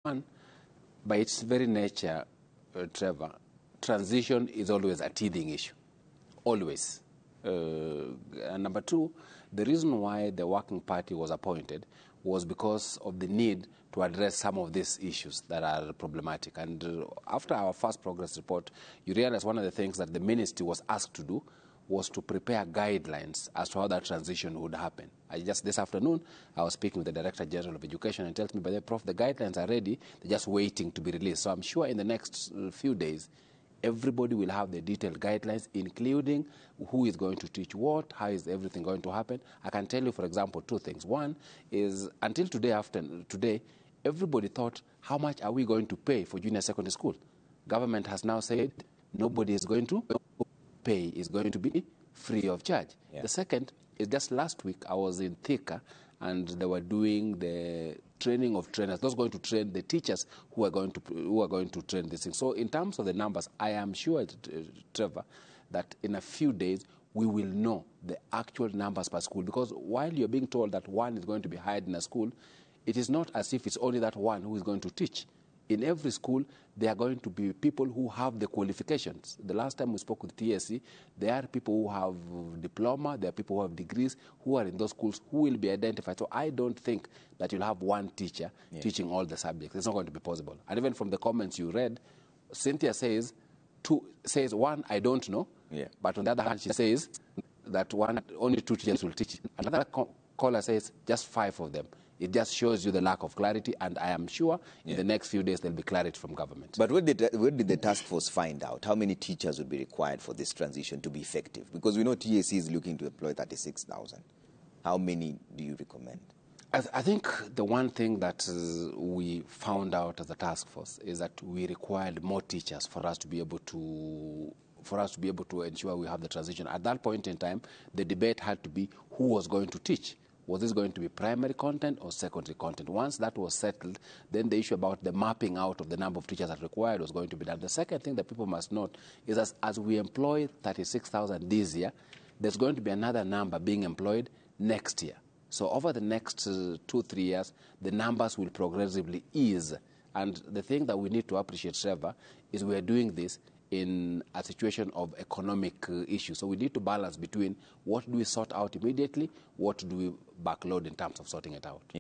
One, by its very nature, Trevor, transition is always a teething issue, always. And number two, the reason why the working party was appointed was because of the need to address some of these issues that are problematic. And after our first progress report, you realize one of the things that the ministry was asked to do was to prepare guidelines as to how that transition would happen. Just this afternoon, I was speaking with the Director General of Education and tells me, by the way, Prof, the guidelines are ready, they're just waiting to be released. So I'm sure in the next few days, everybody will have the detailed guidelines, including who is going to teach what, how is everything going to happen. I can tell you, for example, two things. One is, until today, everybody thought, how much are we going to pay for junior secondary school? Government has now said, nobody is going to pay, is going to be free of charge. Yeah. The second is, just last week, I was in Thika, and they were doing the training of trainers, those going to train the teachers who are going to train this thing. So in terms of the numbers, I am sure, Trevor, that in a few days we will know the actual numbers per school, because while you're being told that one is going to be hired in a school, it is not as if it's only that one who is going to teach. In every school, there are going to be people who have the qualifications. The last time we spoke with TSC, there are people who have diploma, there are people who have degrees, who are in those schools, who will be identified. So I don't think that you'll have one teacher teaching all the subjects. It's not going to be possible. And even from the comments you read, Cynthia says, one, I don't know. Yeah. But on the other hand, she says that only two teachers will teach. Another caller says just 5 of them. It just shows you the lack of clarity, and I am sure in the next few days there'll be clarity from government. But what did the task force find out? How many teachers would be required for this transition to be effective? Because we know TSC is looking to employ 36,000. How many do you recommend? I think the one thing that we found out as a task force is that we required more teachers for us to be able to ensure we have the transition. At that point in time, the debate had to be who was going to teach. Was this going to be primary content or secondary content? Once that was settled, then the issue about the mapping out of the number of teachers that required was going to be done. The second thing that people must note is as we employ 36,000 this year, there's going to be another number being employed next year. So over the next 2-3 years, the numbers will progressively ease. And the thing that we need to appreciate, Trevor, is we are doing this in a situation of economic issues. So we need to balance between what do we sort out immediately, what do we backload in terms of sorting it out.